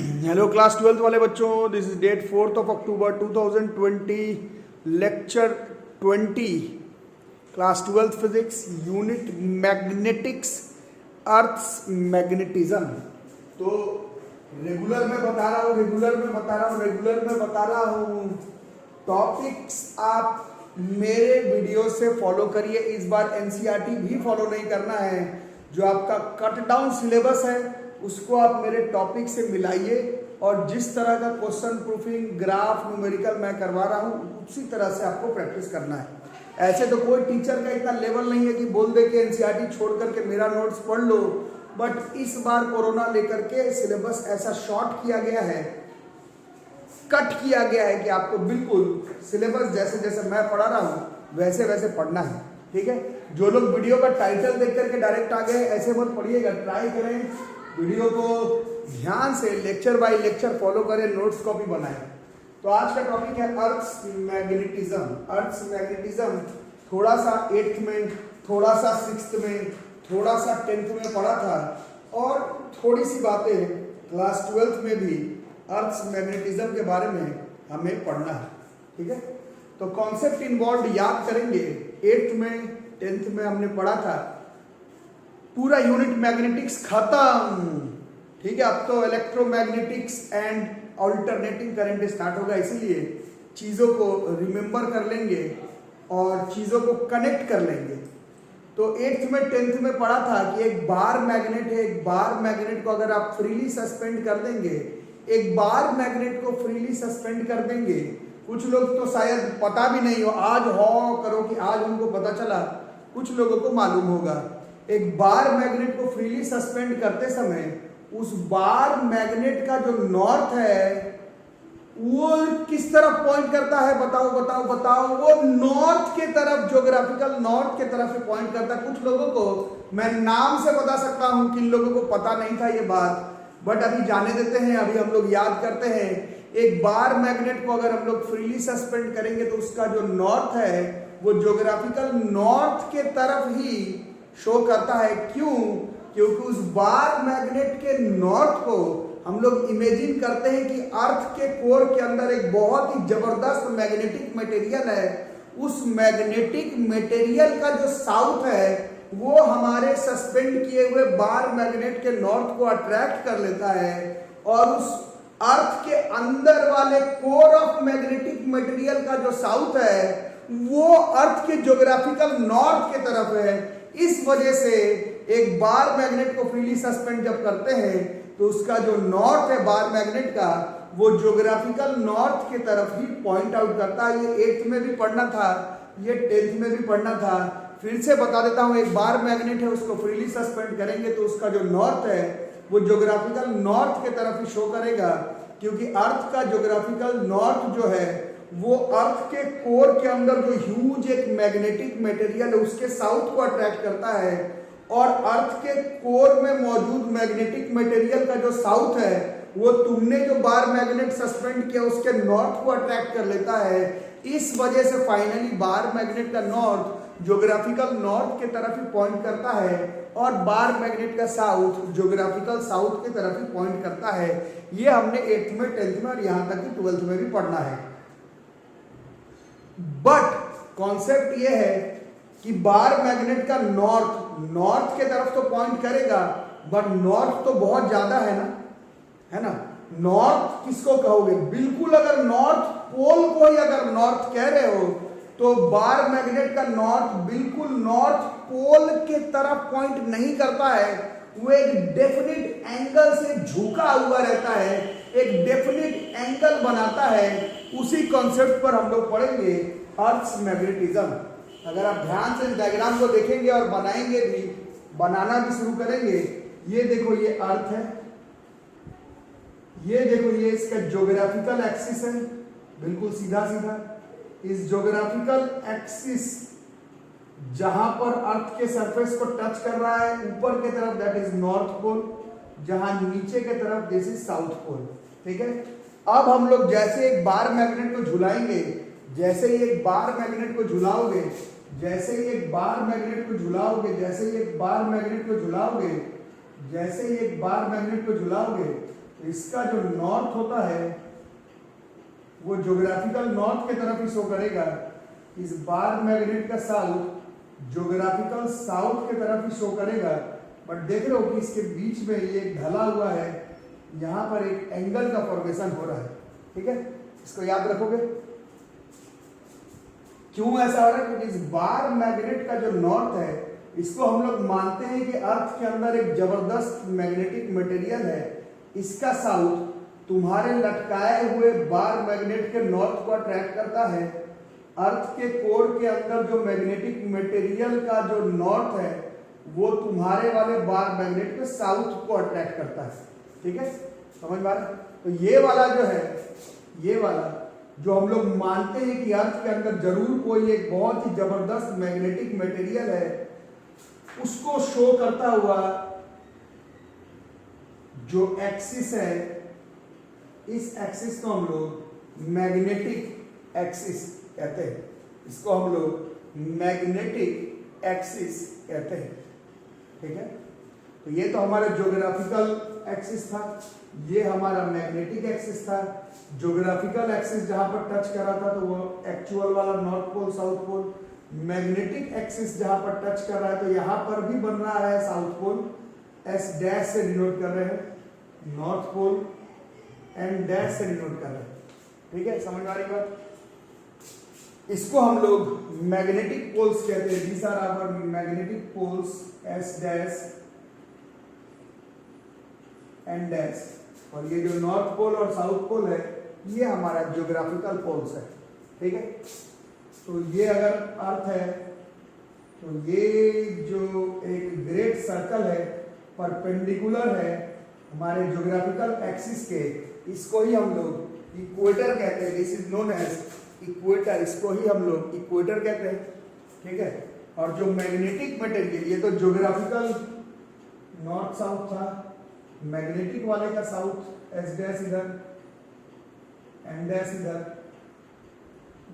Hello class 12th वाले बच्चों, this is date 4th of October 2020, lecture 20, class 12th physics, unit magnetics, earth's magnetism. तो regular में बता रहा हूँ टॉपिक्स आप मेरे वीडियो से फॉलो करिए। इस बार एनसीईआरटी भी फॉलो नहीं करना है। जो आपका कट डाउन सिलेबस है उसको आप मेरे टॉपिक से मिलाइए और जिस तरह का क्वेश्चन प्रूफिंग, ग्राफ, न्यूमेरिकल मैं करवा रहा हूँ उसी तरह से आपको प्रैक्टिस करना है। ऐसे तो कोई टीचर का इतना लेवल नहीं है कि बोल दे कि एनसीईआरटी छोड़ करके मेरा नोट्स पढ़ लो, बट इस बार कोरोना लेकर के सिलेबस ऐसा शॉर्ट किया गया है, कट किया गया है कि आपको बिल्कुल सिलेबस जैसे जैसे मैं पढ़ा रहा हूँ वैसे वैसे पढ़ना है। ठीक है, जो लोग वीडियो का टाइटल देख करके डायरेक्ट आ गए ऐसे मत पढ़िएगा, ट्राई करें वीडियो को ध्यान से लेक्चर बाय लेक्चर फॉलो करें, नोट्स कॉपी बनाएं। तो आज का टॉपिक है अर्थ्स मैग्नेटिज्म। अर्थ्स मैग्नेटिज्म थोड़ा सा 8th में, थोड़ा सा 6th में, थोड़ा सा 10th में पढ़ा था और थोड़ी सी बातें क्लास 12th में भी अर्थ्स मैग्नेटिज्म के बारे में हमें पढ़ना है। ठीक है, तो कॉन्सेप्ट इन्वॉल्व याद करेंगे। 8th में 10th में हमने पढ़ा था, पूरा यूनिट मैग्नेटिक्स खत्म। ठीक है, अब तो electromagnetics and alternating current start होगा, इसीलिए चीज़ों को रिमेंबर कर लेंगे और चीज़ों को कनेक्ट कर लेंगे। तो 8th में 10th में पढ़ा था कि एक बार मैग्नेट है, एक बार मैग्नेट को अगर आप फ्रीली सस्पेंड कर देंगे, एक बार मैग्नेट को फ्रीली सस्पेंड कर देंगे, कुछ लोग तो शायद पता भी नहीं हो, आज हो करो कि आज उनको पता चला, कुछ लोगों को मालूम होगा। एक बार मैग्नेट को फ्रीली सस्पेंड करते समय उस बार मैग्नेट का जो नॉर्थ है वो किस तरफ पॉइंट करता है? बताओ। वो नॉर्थ के तरफ, ज्योग्राफिकल नॉर्थ के तरफ पॉइंट करता है। कुछ लोगों को मैं नाम से बता सकता हूं, किन लोगों को पता नहीं था ये बात, बट अभी जाने देते हैं, अभी हम लोग याद करते हैं। एक बार मैग्नेट को अगर हम लोग फ्रीली सस्पेंड करेंगे तो उसका जो नॉर्थ है वो ज्योग्राफिकल नॉर्थ के तरफ ही शो करता है। क्यों? क्योंकि उस बार मैग्नेट के नॉर्थ को हम लोग इमेजिन करते हैं कि अर्थ के कोर के अंदर एक बहुत ही जबरदस्त मैग्नेटिक मटेरियल है। उस मैग्नेटिक मटेरियल का जो साउथ है वो हमारे सस्पेंड किए हुए बार मैग्नेट के नॉर्थ को अट्रैक्ट कर लेता है और उस अर्थ के अंदर वाले कोर ऑफ मैग्नेटिक मटेरियल का जो साउथ है वो अर्थ के ज्योग्राफिकल नॉर्थ के तरफ है। इस वजह से एक बार मैग्नेट को फ्रीली सस्पेंड जब करते हैं तो उसका जो नॉर्थ है बार मैग्नेट का वो ज्योग्राफिकल नॉर्थ के तरफ ही पॉइंट आउट करता है। ये 8th में भी पढ़ना था, ये 10th में भी पढ़ना था, फिर से बता देता हूं। एक बार मैग्नेट है, उसको फ्रीली सस्पेंड करेंगे तो उसका जो नॉर्थ है वो ज्योग्राफिकल नॉर्थ के तरफ ही शो करेगा, क्योंकि अर्थ का ज्योग्राफिकल नॉर्थ जो है वो अर्थ के कोर के अंदर जो ह्यूज एक मैग्नेटिक मटेरियल है उसके साउथ को अट्रैक्ट करता है और अर्थ के कोर में मौजूद मैग्नेटिक मटेरियल का जो साउथ है वो तुमने जो बार मैग्नेट सस्पेंड किया उसके नॉर्थ को अट्रैक्ट कर लेता है। इस वजह से फाइनली बार मैग्नेट का नॉर्थ ज्योग्राफिकल नॉर्थ के तरफ ही पॉइंट करता है और बार मैग्नेट का साउथ ज्योग्राफिकल साउथ के तरफ ही पॉइंट करता है। ये हमने 8th में 10th में और यहां तक कि 12th में भी पढ़ना है। बट कॉन्सेप्ट ये है कि बार मैग्नेट का नॉर्थ के तरफ तो पॉइंट करेगा, बट नॉर्थ तो बहुत ज्यादा है ना। नॉर्थ किसको कहोगे? बिल्कुल अगर नॉर्थ पोल को ही अगर नॉर्थ कह रहे हो तो बार मैग्नेट का नॉर्थ बिल्कुल नॉर्थ पोल के तरफ पॉइंट नहीं करता है। वो एक डेफिनिट एंगल से झुका हुआ रहता है, एक डेफिनिट एंगल बनाता है। उसी कॉन्सेप्ट पर हम लोग पढ़ेंगे अर्थ्स मैग्नेटिज्म। अगर आप ध्यान से डायग्राम को देखेंगे और बनाएंगे भी, बनाना भी शुरू करेंगे, ये देखो ये अर्थ है, ये देखो ये इसका ज्योग्राफिकल एक्सिस है, बिल्कुल सीधा सीधा। इस ज्योग्राफिकल एक्सिस जहां पर अर्थ के सरफेस को टच कर रहा है ऊपर के तरफ दैट इज नॉर्थ पोल, जहां नीचे के तरफ दिस इज साउथ पोल। ठीक है, अब हम लोग जैसे एक बार मैग्नेट को झुलाएंगे, जैसे ही एक बार मैग्नेट को झुलाओगे, जैसे ही एक बार मैग्नेट को झुलाओगे, जैसे ही एक बार मैग्नेट को झुलाओगे, जैसे ही एक बार मैग्नेट को झुलाओगे तो इसका जो नॉर्थ होता है वो ज्योग्राफिकल नॉर्थ की तरफ ही शो करेगा, इस बार मैग्नेट का साउथ ज्योग्राफिकल साउथ की तरफ ही शो करेगा। बट देख रहे हो कि इसके बीच में ये ढला हुआ है, यहाँ पर एक एंगल का फॉर्मेशन हो रहा है, ठीक है, इसको याद रखोगे। क्यों ऐसा हो रहा है? क्योंकि इस बार मैग्नेट का जो नॉर्थ है इसको हम लोग मानते हैं कि अर्थ के अंदर एक जबरदस्त मैग्नेटिक मटेरियल है, इसका साउथ तुम्हारे लटकाए हुए बार मैग्नेट के नॉर्थ को अट्रैक्ट करता है। अर्थ के कोर के अंदर जो मैग्नेटिक मटेरियल का जो नॉर्थ है वो तुम्हारे वाले बार मैग्नेट के साउथ को अट्रैक्ट करता है, ठीक है, समझ में आ रहा है। तो ये वाला जो है, ये वाला जो हम लोग मानते हैं कि अर्थ के अंदर जरूर कोई एक बहुत ही जबरदस्त मैग्नेटिक मटेरियल है, उसको शो करता हुआ जो एक्सिस है, इस एक्सिस को हम लोग मैग्नेटिक एक्सिस कहते हैं, इसको हम लोग मैग्नेटिक एक्सिस कहते हैं, ठीक है। तो ये तो हमारा ज्योग्राफिकल एक्सिस था, ये हमारा मैग्नेटिक एक्सिस था। ज्योग्राफिकल एक्सिस जहां पर टच कर रहा था तो वो एक्चुअल वाला north pole south pole. Magnetic axis जहां पर टच कर रहा है तो यहां पर भी बन रहा है साउथ पोल, एस डैश से डिनोट कर रहे हैं, नॉर्थ पोल एंड डैश से डिनोट कर रहे हैं, ठीक है, समझ में आ रही बात। इसको हम लोग मैग्नेटिक पोल्स कहते हैं, these are our magnetic poles, S dash and dash. और ये जो नॉर्थ पोल और साउथ पोल है ये हमारा ज्योग्राफिकल पोल्स है, ठीक है। तो ये अगर अर्थ है तो ये जो एक ग्रेट सर्कल है परपेंडिकुलर है हमारे ज्योग्राफिकल एक्सिस के, इसको ही हम लोग इक्वेटर कहते हैं, this is known as equator, इसको ही हम लोग इक्वेटर कहते हैं, ठीक है। और जो मैग्नेटिक मटेरियल, ये तो ज्योग्राफिकल नॉर्थ साउथ था, मैग्नेटिक वाले का साउथ एस डैश इधर एन डैश इधर,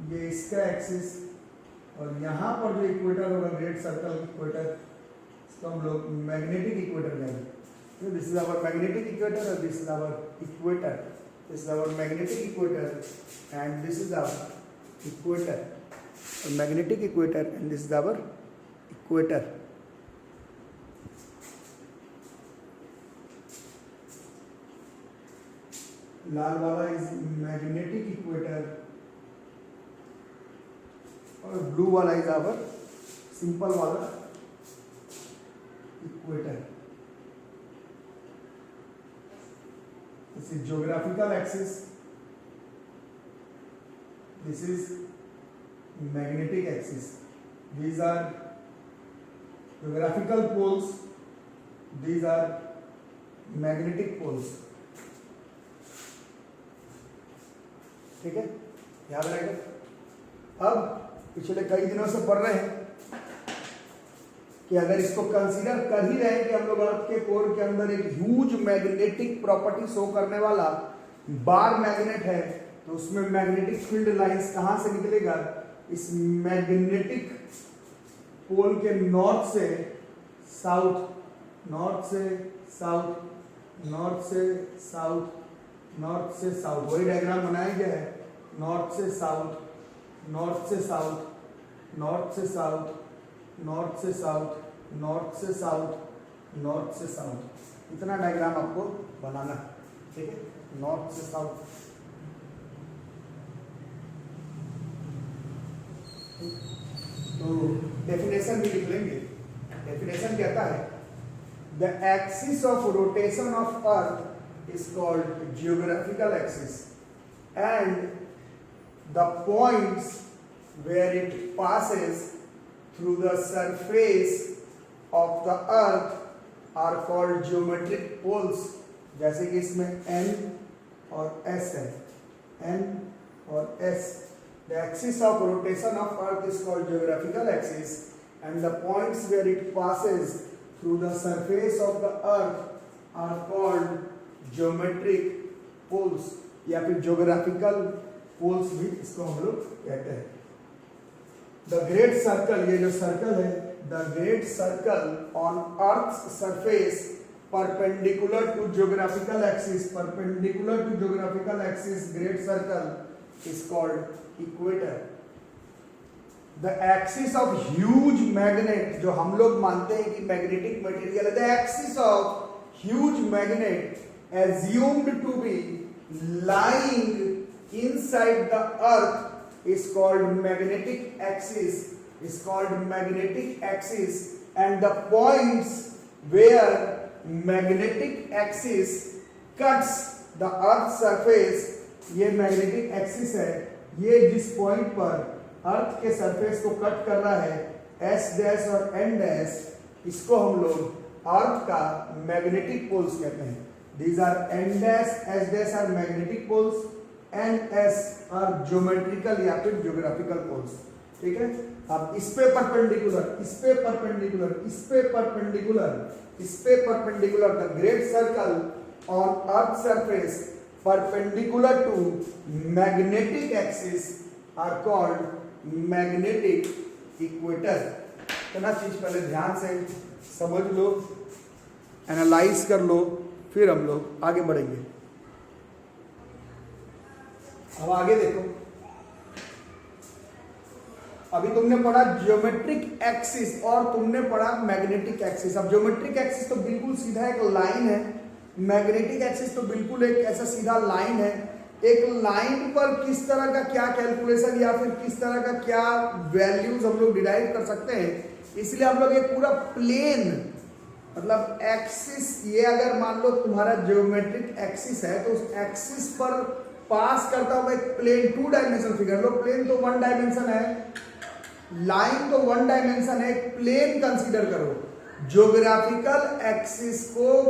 ये इसका एक्सिस, और यहाँ पर जो इक्वेटर होगा ग्रेट सर्कल इक्वेटर, इसको हम लोग मैग्नेटिक इक्वेटर कहेंगे। This is our magnetic equator और this is our equator, this is our magnetic equator and this is our equator, magnetic equator and this is our equator. लाल वाला is magnetic equator और blue वाला is our simple वाला equator. This is geographical axis, this is magnetic axis, these are geographical poles, these are magnetic poles, ठीक है, याद रहेगा। अब पिछले कई दिनों से पढ़ रहे हैं कि अगर इसको कंसीडर कर ही रहे हैं कि हम लोग अर्थ के कोर के अंदर एक ह्यूज मैग्नेटिक प्रॉपर्टी शो करने वाला बार मैग्नेट है, तो उसमें मैग्नेटिक फील्ड लाइंस कहां से निकलेगा? इस मैग्नेटिक पोल के नॉर्थ से साउथ, नॉर्थ से साउथ, नॉर्थ से साउथ, नॉर्थ से साउथ, वही डायग्राम बनाया गया है, नॉर्थ से साउथ, नॉर्थ से साउथ, नॉर्थ से साउथ, नॉर्थ से साउथ, नॉर्थ से साउथ, नॉर्थ से साउथ, इतना डायग्राम आपको बनाना है, ठीक है, नॉर्थ से साउथ। तो डेफिनेशन भी लिख लेंगे। डेफिनेशन कहता है the axis of rotation of earth is called geographical axis and the points where it passes through the surface of the earth are called geometric poles. जैसे कि इसमें एन और एस है, एन और S. The axis of rotation of Earth is called geographical axis, and the points where it passes through the surface of the Earth are called geometric poles, या फिर geographical poles भी इसको हम लोग कहते हैं। The great circle, ये जो सर्कल है, the great circle on Earth's surface perpendicular to geographical axis, perpendicular to geographical axis great circle is called equator. The axis of huge magnet, जो हम लोग मानते हैं कि मैग्नेटिक मटेरियल है, the axis of huge magnet assumed to be lying inside the earth is called magnetic axis, is called magnetic axis, and the points where magnetic axis cuts the earth surface, ये magnetic axis है, ये जिस point पर अर्थ के surface को cut कर रहा है S डैश और N डैश, इसको हम लोग अर्थ का मैग्नेटिक पोल्स कहते हैं. These are N dash S dash are magnetic poles, and S are geometrical या फिर ज्योग्राफिकल पोल्स. ठीक है. अब इस पे परपेंडिकुलर, इस पे परपेंडिकुलर, इस पे परपेंडिकुलर, इस पे perpendicular, the great circle on earth surface perpendicular to magnetic axis are called magnetic equator. इतना चीज पहले ध्यान से समझ लो, एनालाइज कर लो, फिर हम लोग आगे बढ़ेंगे. अब आगे देखो, अभी तुमने पढ़ा ज्योमेट्रिक एक्सिस और तुमने पढ़ा मैग्नेटिक एक्सिस. अब ज्योमेट्रिक एक्सिस तो बिल्कुल सीधा एक लाइन है, मैग्नेटिक एक्सिस तो बिल्कुल एक ऐसा सीधा लाइन है. एक लाइन पर किस तरह का क्या कैलकुलेशन या फिर किस तरह का क्या वैल्यूज हम लोग डिराइव कर सकते हैं, इसलिए हम लोग एक पूरा प्लेन, मतलब एक्सिस, ये अगर मान लो तुम्हारा ज्योमेट्रिक एक्सिस है तो उस एक्सिस पर पास करता हुआ एक प्लेन 2 डायमेंशन फिगर लो. प्लेन तो 1 डायमेंशन है, लाइन तो 1 डायमेंशन है, एक प्लेन कंसीडर करो. ज्योग्राफिकल एक्सिस को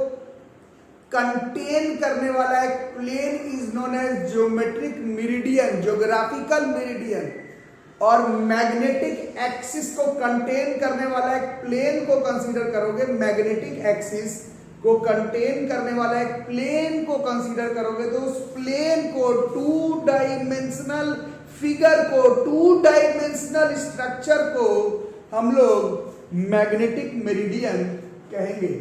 कंटेन करने वाला एक plane is known as geometric meridian, geographical meridian. और मैग्नेटिक एक्सिस को कंटेन करने वाला एक प्लेन को कंसीडर करोगे, मैग्नेटिक एक्सिस को कंटेन करने वाला एक प्लेन को कंसीडर करोगे तो उस प्लेन को 2 डायमेंशनल फिगर को, 2 डायमेंशनल स्ट्रक्चर को हम लोग मैग्नेटिक मेरिडियन कहेंगे.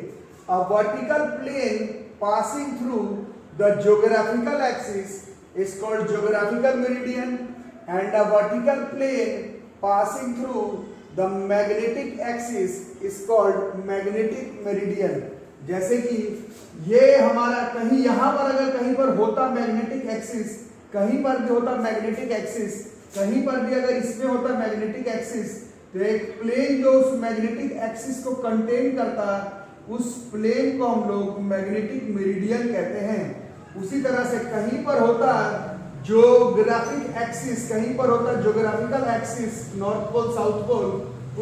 A vertical plane passing through the geographical axis is called geographical meridian, and a vertical plane passing through the magnetic axis is called magnetic meridian. जैसे कि ये हमारा कहीं यहां पर अगर कहीं पर होता मैग्नेटिक एक्सिस, कहीं पर भी होता मैग्नेटिक एक्सिस, कहीं पर भी अगर इसमें होता मैग्नेटिक एक्सिस, तो एक प्लेन जो उस मैग्नेटिक एक्सिस को कंटेन करता, उस प्लेन को हम लोग मैग्नेटिक मेरिडियन कहते हैं. उसी तरह से कहीं पर होता ज्योग्राफिक एक्सिस, कहीं पर होता geographical axis, north pole south pole,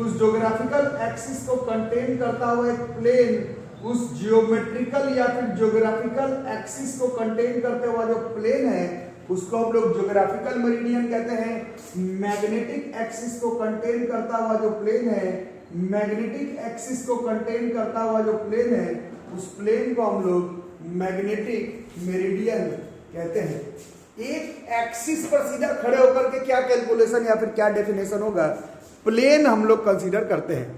उस ज्योग्राफिकल एक्सिस को कंटेन करता हुआ एक प्लेन, उस जियोमेट्रिकल या फिर ज्योग्राफिकल एक्सिस को कंटेन करते हुआ जो प्लेन है उसको हम लोग ज्योग्राफिकल मेरिडियन कहते हैं. मैग्नेटिक एक्सिस को कंटेन करता हुआ जो प्लेन है, मैग्नेटिक एक्सिस को कंटेन करता हुआ जो प्लेन है, उस प्लेन को हम लोग मैग्नेटिक मेरिडियन कहते हैं. एक एक्सिस पर सीधा खड़े होकर के क्या कैलकुलेशन या फिर क्या डेफिनेशन होगा, प्लेन हम लोग कंसीडर करते हैं.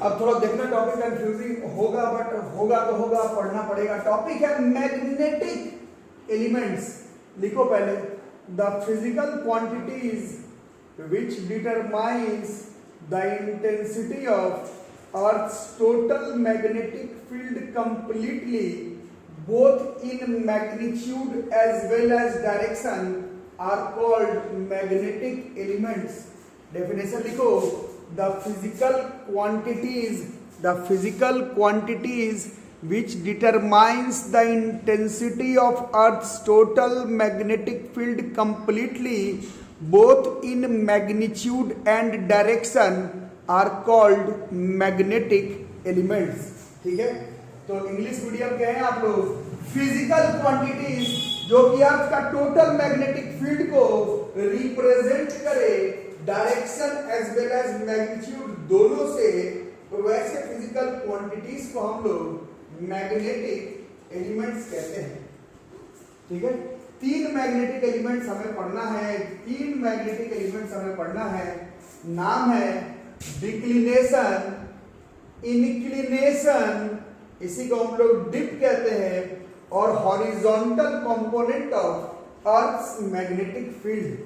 अब थोड़ा देखना, टॉपिक कंफ्यूजिंग होगा बट होगा तो होगा, पढ़ना पड़ेगा. टॉपिक है मैग्नेटिक एलिमेंट्स. लिखो पहले, the physical quantities which determines the intensity of Earth's total magnetic field completely, both in magnitude as well as direction, are called magnetic elements. Definition लिखो, the physical quantities which determines the intensity of Earth's total magnetic field completely, both in magnitude and direction, are called magnetic elements. ठीक है, तो English medium के हैं आप लोग. Physical quantities जो कि अर्थ का टोटल मैग्नेटिक फील्ड को रिप्रेजेंट करे direction as well as magnitude दोनों से, तो वैसे फिजिकल क्वांटिटीज को हम लोग मैग्नेटिक एलिमेंट्स कहते हैं. ठीक है, 3 मैग्नेटिक एलिमेंट्स हमें पढ़ना है, 3 मैग्नेटिक एलिमेंट्स हमें पढ़ना है. नाम है डिक्लिनेशन, इंक्लिनेशन, इसी को हम लोग डिप कहते हैं, और horizontal component of earth magnetic field.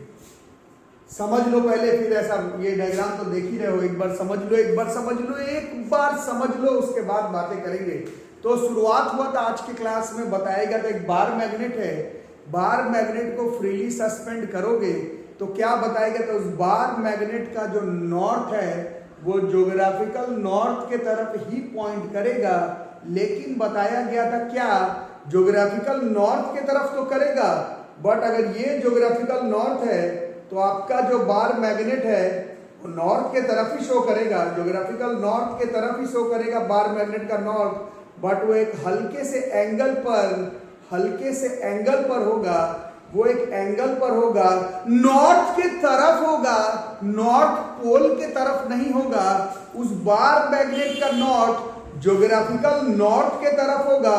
समझ लो पहले, फिर ऐसा ये डायग्राम तो देख ही रहे हो, एक बार समझ लो, एक बार समझ लो, एक बार समझ लो, उसके बाद बातें करेंगे। तो शुरुआत हुआ था आज की क्लास में, बताया गया था एक बार मैग्नेट है, बार मैग्नेट को फ्रीली सस्पेंड करोगे तो क्या बताया गया था, उस बार मैग्नेट का जो नॉर्थ है वो ज्योग्राफिकल नॉर्थ के तरफ ही पॉइंट करेगा। लेकिन बताया गया था क्या, ज्योग्राफिकल नॉर्थ के तरफ तो करेगा, बट अगर ये ज्योग्राफिकल नॉर्थ है तो आपका जो बार मैग्नेट है वो नॉर्थ के तरफ ही शो करेगा, ज्योग्राफिकल नॉर्थ के तरफ ही शो करेगा बार मैग्नेट का नॉर्थ, बट वो एक हल्के से एंगल पर होगा, वो एक एंगल पर होगा, नॉर्थ के तरफ होगा, नॉर्थ पोल के तरफ नहीं होगा। उस बार मैग्नेट का नॉर्थ ज्योग्राफिकल नॉर्थ के तरफ होगा,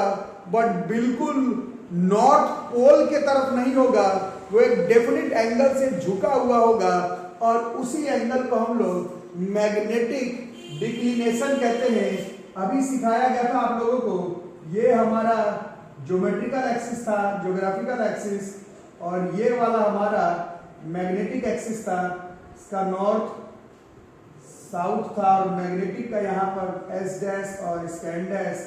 बट बिल्कुल नॉर्थ पोल के तरफ नहीं होगा, वो एक डेफिनेट एंगल से झुका हुआ होगा, और उसी एंगल को हम लोग मैग्नेटिक डिक्लिनेशन कहते हैं। अभी सिखाया गया था आप लोगों को, ये हमारा ज्योमेट्रिकल एक्सिस था, ज्योग्राफिकल एक्सिस, और ये वाला हमारा मैग्नेटिक एक्सिस था, इसका नॉर्थ साउथ था, और मैग्नेटिक का यहाँ पर एस डैश और इसका एन डैश,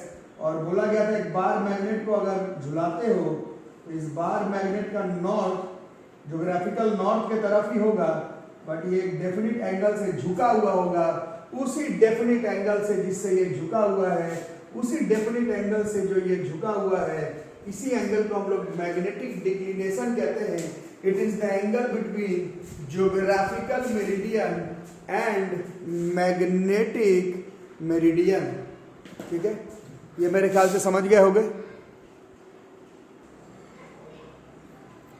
और बोला गया था एक बार मैग्नेट को अगर झुलाते हो तो इस बार मैग्नेट का नॉर्थ ज्योग्राफिकल नॉर्थ के तरफ ही होगा, बट ये एक डेफिनेट एंगल से झुका हुआ होगा, उसी डेफिनेट एंगल से जिससे ये झुका हुआ है, उसी डेफिनेट एंगल से जो ये झुका हुआ है, इसी एंगल को हम लोग मैग्नेटिक डिक्लिनेशन कहते हैं। It is the angle between geographical meridian and magnetic meridian. ठीक है, ये मेरे ख्याल से समझ गए होंगे।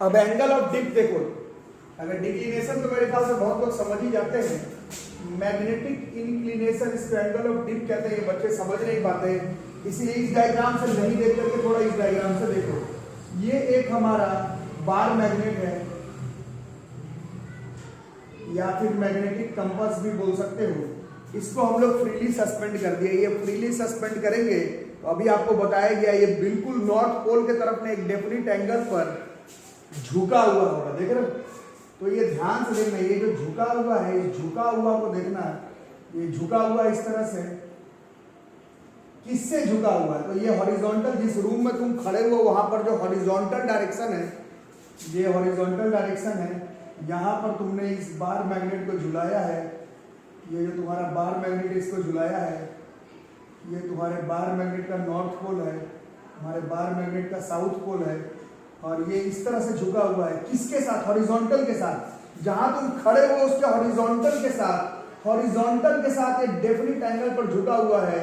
अब एंगल ऑफ डिप देखो, अगर डिक्लिनेशन तो मेरे ख्याल से बहुत लोग समझ ही जाते हैं, मैग्नेटिक इंक्लिनेशन इसको एंगल ऑफ डिप कहते हैं, ये बच्चे समझ नहीं पाते, इसलिए इस डायग्राम से नहीं देख करके थोड़ा इस डायग्राम से देखो। ये एक हमारा बार मैग्नेट है, या फिर मैग्नेटिक कंपास भी बोल सकते हो, इसको हम लोग फ्रीली सस्पेंड कर दिया। ये फ्रीली सस्पेंड करेंगे तो अभी आपको बताया गया ये बिल्कुल नॉर्थ पोल के तरफ में एक डेफिनेट एंगल पर झुका हुआ होगा, देख रहे हो। तो ये ध्यान से देखना, ये जो झुका हुआ है, इस झुका हुआ को देखना, ये झुका हुआ इस तरह से, किससे झुका हुआ है, तो ये हॉरिजॉन्टल, जिस रूम में तुम खड़े हो वहां पर जो हॉरिजॉन्टल डायरेक्शन है, ये हॉरिजॉन्टल डायरेक्शन है, यहाँ पर तुमने इस बार मैग्नेट को झुलाया है, ये जो तुम्हारा बार मैग्नेट इसको झुलाया है, ये तुम्हारे बार मैग्नेट का नॉर्थ पोल है, हमारे बार मैग्नेट का साउथ पोल है, और ये इस तरह से झुका हुआ है, किसके साथ, हॉरिजॉन्टल के साथ, जहां तुम खड़े हो उसके हॉरिजॉन्टल के साथ, हॉरिजॉन्टल के साथ एक डेफिनेट एंगल पर झुका हुआ है,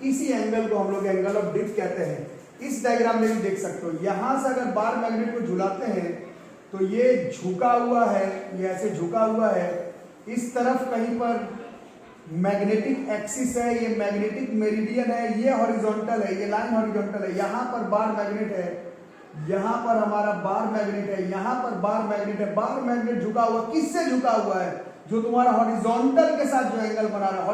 इसी एंगल को हम लोग एंगल ऑफ डिप कहते हैं। इस डायग्राम में भी देख सकते हो, यहां से अगर बार मैग्नेट को झुलाते हैं तो ये झुका हुआ है, ये ऐसे झुका हुआ है, इस तरफ कहीं पर मैग्नेटिक एक्सिस है, ये मैग्नेटिक मेरिडियन है, ये हॉरिजॉन्टल है, ये लाइन हॉरिजॉन्टल है, यहाँ पर बार मैग्नेट है, यहाँ पर हमारा बार मैग्नेट है, यहाँ पर बार मैग्नेट है, बार मैग्नेट झुका हुआ, किससे झुका हुआ है, जो तुम्हारा हॉरिजॉन्टल के साथ जो एंगल बना रहा है,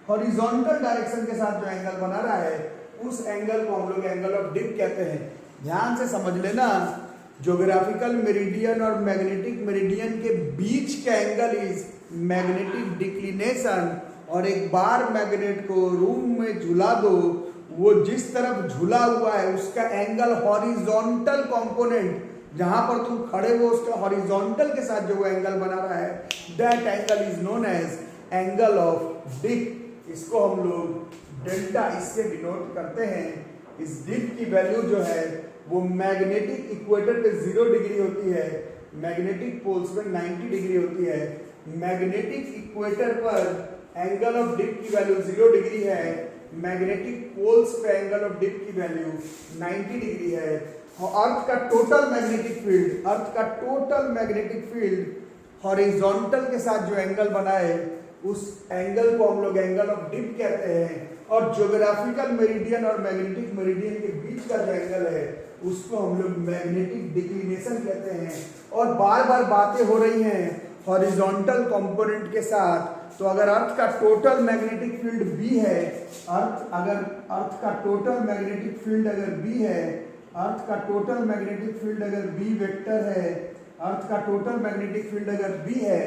हॉरिजॉन्टल डायरेक्शन के साथ जो एंगल बना रहा है, उस एंगल को हम लोग एंगल ऑफ डिप कहते हैं। ध्यान से समझ लेना, ज्योग्राफिकल मेरिडियन और मैग्नेटिक मेरिडियन के बीच का एंगल इज मैग्नेटिक डिक्लिनेशन, और एक बार मैग्नेट को रूम में झुला दो, वो जिस तरफ झुला हुआ है उसका एंगल हॉरिजॉन्टल कंपोनेंट, जहां पर तुम खड़े हो उसका हॉरिजॉन्टल के साथ जो एंगल बना रहा है, that angle is known as angle of dip. इसको हम लोग डेल्टा इससे डिनोट करते हैं। इस डिप की वैल्यू जो है वो मैग्नेटिक इक्वेटर पे 0 डिग्री होती है, मैग्नेटिक पोल्स पे 90 डिग्री होती है। मैग्नेटिक इक्वेटर पर एंगल ऑफ डिप की वैल्यू 0 डिग्री है, मैग्नेटिक पोल्स पे एंगल ऑफ डिप की वैल्यू 90 डिग्री है। अर्थ का टोटल मैग्नेटिक फील्ड हॉरिजॉन्टल के साथ जो एंगल बनाए उस एंगल को हम लोग एंगल ऑफ डिप कहते हैं। और ज्योग्राफिकल मेरिडियन और मैग्नेटिक मेरिडियन के बीच का जो एंगल है उसको हम लोग मैग्नेटिक डिक्लिनेशन कहते हैं। और बार बार बातें हो रही हैं हॉरिजॉन्टल कंपोनेंट के साथ तो अगर अर्थ का टोटल मैग्नेटिक फील्ड बी है, अर्थ का टोटल मैग्नेटिक फील्ड अगर बी है, अर्थ का टोटल मैग्नेटिक फील्ड अगर बी वेक्टर है, अर्थ का टोटल मैग्नेटिक फील्ड अगर बी है,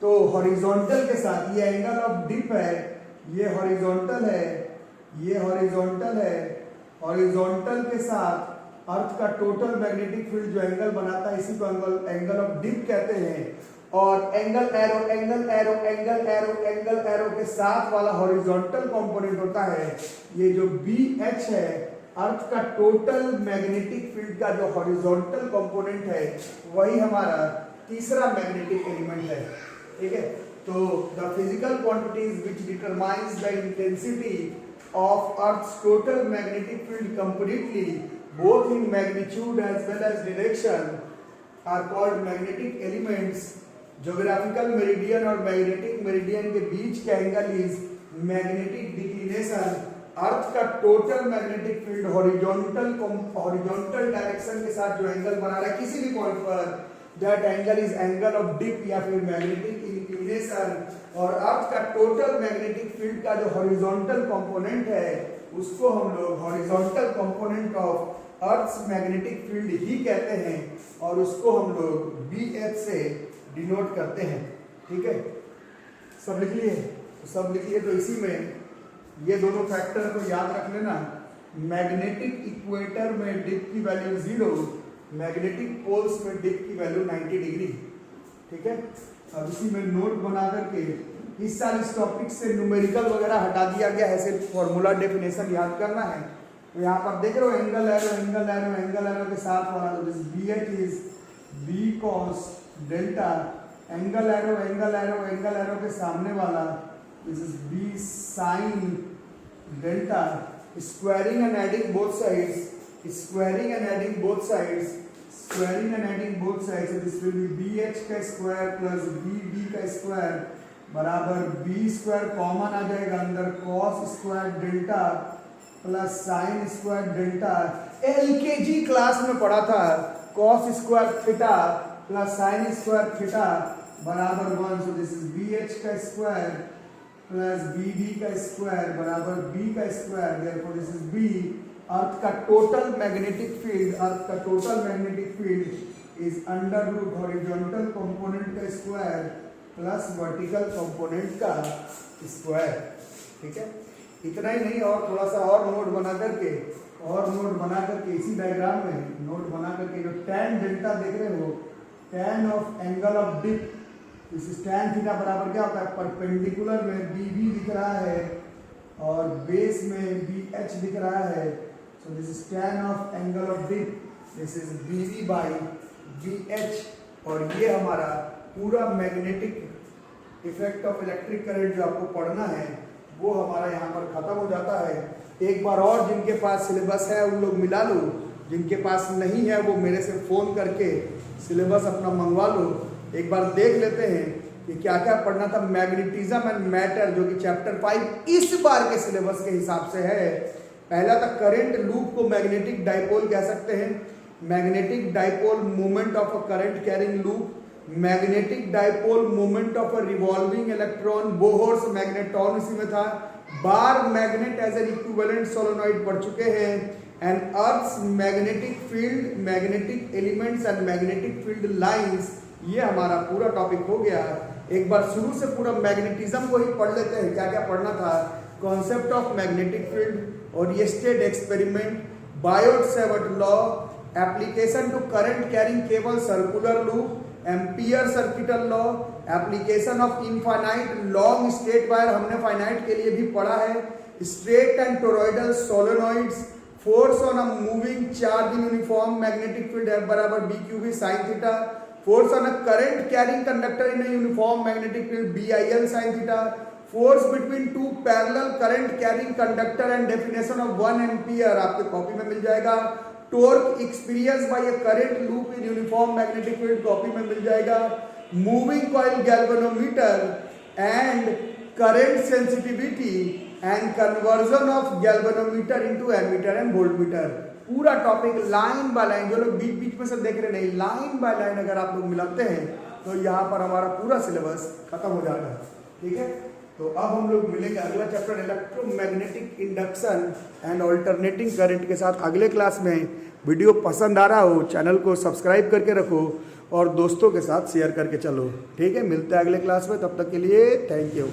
तो हॉरिजॉन्टल के साथ ये एंगल ऑफ डिप है, ये हॉरिजॉन्टल है, ये हॉरिजॉन्टल है, हॉरिजॉन्टल के साथ अर्थ का टोटल मैग्नेटिक फील्ड जो एंगल बनाता है इसी को एंगल ऑफ डिप कहते हैं। और angle arrow angle arrow angle arrow angle arrow के साथ वाला हॉरिजॉन्टल कंपोनेंट होता है ये जो बी एच है, अर्थ का टोटल मैग्नेटिक फील्ड का जो हॉरिजॉन्टल कंपोनेंट है वही हमारा तीसरा मैग्नेटिक एलिमेंट है। ठीक है, तो the physical quantities which determines the intensity of Earth's total magnetic field completely, both in magnitude as well as direction, are called magnetic elements. Geographical meridian और magnetic meridian के बीच का एंगल is magnetic declination. अर्थ का total magnetic field horizontal direction के साथ जो angle बना रहा है किसी भी पॉइंट पर, that angle is angle of dip या फिर मैग्नेटिक इंक्लिनेशन। और अर्थ का टोटल मैग्नेटिक फील्ड का जो हॉरिजॉन्टल कंपोनेंट है उसको हम लोग horizontal component of earth's magnetic field ही कहते हैं और उसको हम लोग BH से डिनोट करते हैं। ठीक है, सब लिख लिए? तो सब लिख लिए, तो इसी में ये दोनों फैक्टर को याद रख लेना। मैग्नेटिक इक्वेटर में डिप की वैल्यू 0, मैग्नेटिक पोल्स में डिप की वैल्यू 90 डिग्री। ठीक है, अब इसी में नोट बना करके इस साल इस टॉपिक से न्यूमेरिकल वगैरह हटा दिया गया है, सिर्फ फॉर्मूला डेफिनेशन याद करना है। तो यहाँ पर देख रहे हो angle arrow angle arrow angle arrow के साथ वाला, तो this BH is B cos delta, angle arrow angle arrow angle arrow के सामने वाला this is B sin delta, squaring and adding both sides, squaring and adding both sides, squaring and adding both sides, so this will be BH का square plus BB का square बराबर B square common आ जाएगा अंदर, cos square delta plus sin square delta. LKG class में पढ़ा था cos square theta plus sin square theta बराबर 1, so this is BH का स्क्वायर प्लस BB का स्क्वायर बराबर B का square, therefore this is B। Earth का total magnetic field, earth का total magnetic field is under root horizontal component का square plus vertical component का square. ठीक है, इतना ही नहीं और थोड़ा सा और नोट बना करके इसी डायग्राम में नोट बना करके जो tan डेल्टा देख रहे हो, tan of angle of dip, इस tan थीटा बराबर क्या होता है, परपेंडिकुलर में BB दिख रहा है और बेस में BH दिख रहा है, so this is tan of angle of dip, this is BB by BH। और ये हमारा पूरा magnetic effect of electric current जो आपको पढ़ना है वो हमारा यहाँ पर खत्म हो जाता है। एक बार और जिनके पास सिलेबस है उन लोग मिला लो, जिनके पास नहीं है वो मेरे से फ़ोन करके सिलेबस अपना मंगवा लो। एक बार देख लेते हैं कि क्या क्या पढ़ना था। मैग्नेटिज्म एंड मैटर जो कि चैप्टर 5 इस बार के सिलेबस के हिसाब से है। पहला था करंट लूप को मैग्नेटिक डाइपोल कह सकते हैं, magnetic dipole movement of a current carrying loop, magnetic dipole movement of a revolving electron, Bohr's magnetron इसी में था, bar magnet as an equivalent solenoid पढ़ चुके हैं, and earth's magnetic field, magnetic elements and magnetic field lines. ये हमारा पूरा topic हो गया। एक बार शुरू से पूरा मैग्नेटिज्म को ही पढ़ लेते हैं, क्या क्या पढ़ना था। Concept of magnetic field, oriented experiment, Biot Savart law, application to current carrying cable circular loop, ampere circuital law, application of infinite long straight wire, हमने फाइनाइट के लिए भी पढ़ा है, straight and toroidal solenoids, force on a moving charge in uniform magnetic field F बराबर BQV sin theta, force on a current carrying conductor in a uniform magnetic field BIL sin theta, force between two parallel current carrying conductor and definition of 1 ampere आपके copy में मिल जाएगा। Torque experience by a current loop in uniform magnetic field copy में मिल जाएगा। Moving coil galvanometer and current sensitivity and conversion of galvanometer into ammeter and voltmeter, पूरा topic line by line. जो लोग बीच बीच में से देख रहे नहीं, लाइन बाय लाइन अगर आप लोग मिलाते हैं तो यहाँ पर हमारा पूरा सिलेबस खत्म हो जाएगा। ठीक है, तो अब हम लोग मिलेंगे अगला chapter electromagnetic induction and alternating current के साथ अगले क्लास में। वीडियो पसंद आ रहा हो चैनल को सब्सक्राइब करके रखो और दोस्तों के साथ शेयर करके चलो। ठीक है, मिलते हैं अगले क्लास में, तब तक के लिए थैंक यू।